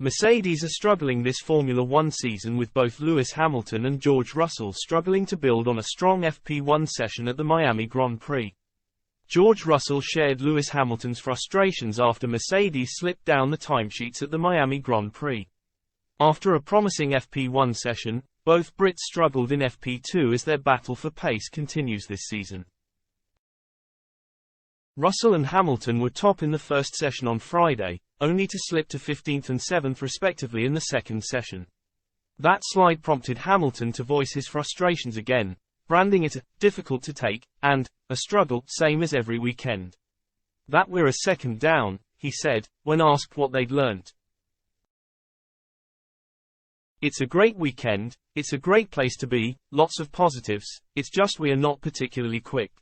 Mercedes are struggling this Formula One season, with both Lewis Hamilton and George Russell struggling to build on a strong FP1 session at the Miami Grand Prix. George Russell shared Lewis Hamilton's frustrations after Mercedes slipped down the timesheets at the Miami Grand Prix. After a promising FP1 session, both Brits struggled in FP2 as their battle for pace continues this season. Russell and Hamilton were top in the first session on Friday, only to slip to 15th and 7th respectively in the second session. That slide prompted Hamilton to voice his frustrations again, branding it difficult to take and a struggle, same as every weekend. That we're a second down, he said, when asked what they'd learnt. It's a great weekend, it's a great place to be, lots of positives, it's just we are not particularly quick.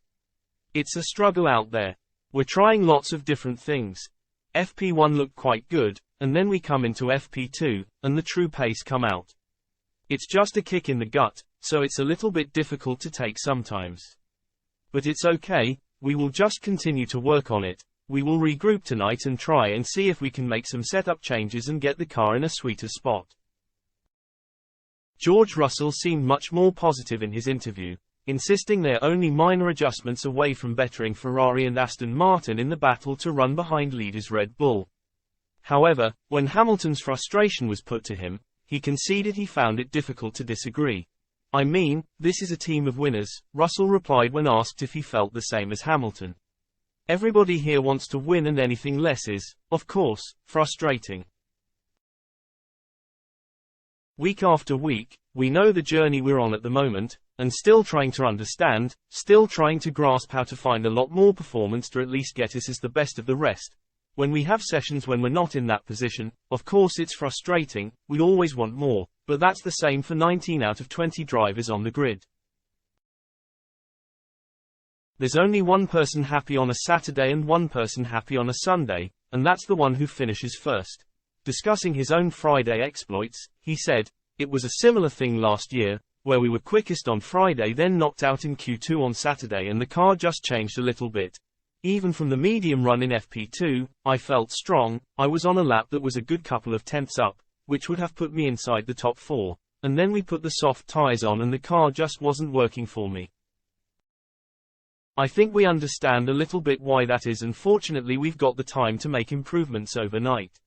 It's a struggle out there. We're trying lots of different things. FP1 looked quite good, and then we come into FP2, and the true pace come out. It's just a kick in the gut, so it's a little bit difficult to take sometimes. But it's okay, we will just continue to work on it. We will regroup tonight and try and see if we can make some setup changes and get the car in a sweeter spot. George Russell seemed much more positive in his interview, insisting they're only minor adjustments away from bettering Ferrari and Aston Martin in the battle to run behind leaders Red Bull. However, when Hamilton's frustration was put to him, he conceded he found it difficult to disagree. I mean, this is a team of winners, Russell replied when asked if he felt the same as Hamilton. Everybody here wants to win, and anything less is, of course, frustrating. Week after week, we know the journey we're on at the moment, and still trying to understand, still trying to grasp how to find a lot more performance to at least get us as the best of the rest. When we have sessions when we're not in that position, of course it's frustrating, we always want more, but that's the same for 19 out of 20 drivers on the grid. There's only one person happy on a Saturday and one person happy on a Sunday, and that's the one who finishes first. Discussing his own Friday exploits, he said, "It was a similar thing last year, where we were quickest on Friday then knocked out in Q2 on Saturday and the car just changed a little bit. Even from the medium run in FP2, I felt strong, I was on a lap that was a good couple of tenths up, which would have put me inside the top 4, and then we put the soft tyres on and the car just wasn't working for me. I think we understand a little bit why that is, and fortunately we've got the time to make improvements overnight.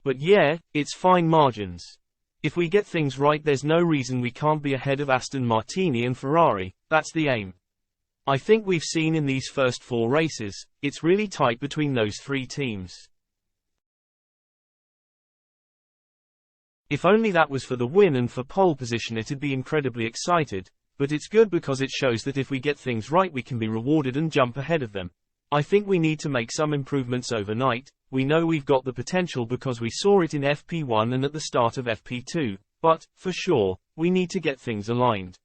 But yeah, it's fine margins. If we get things right, there's no reason we can't be ahead of Aston Martin and Ferrari, that's the aim. I think we've seen in these first 4 races, it's really tight between those 3 teams. If only that was for the win and for pole position, it'd be incredibly excited, but it's good because it shows that if we get things right we can be rewarded and jump ahead of them. I think we need to make some improvements overnight. We know we've got the potential because we saw it in FP1 and at the start of FP2, but, for sure, we need to get things aligned.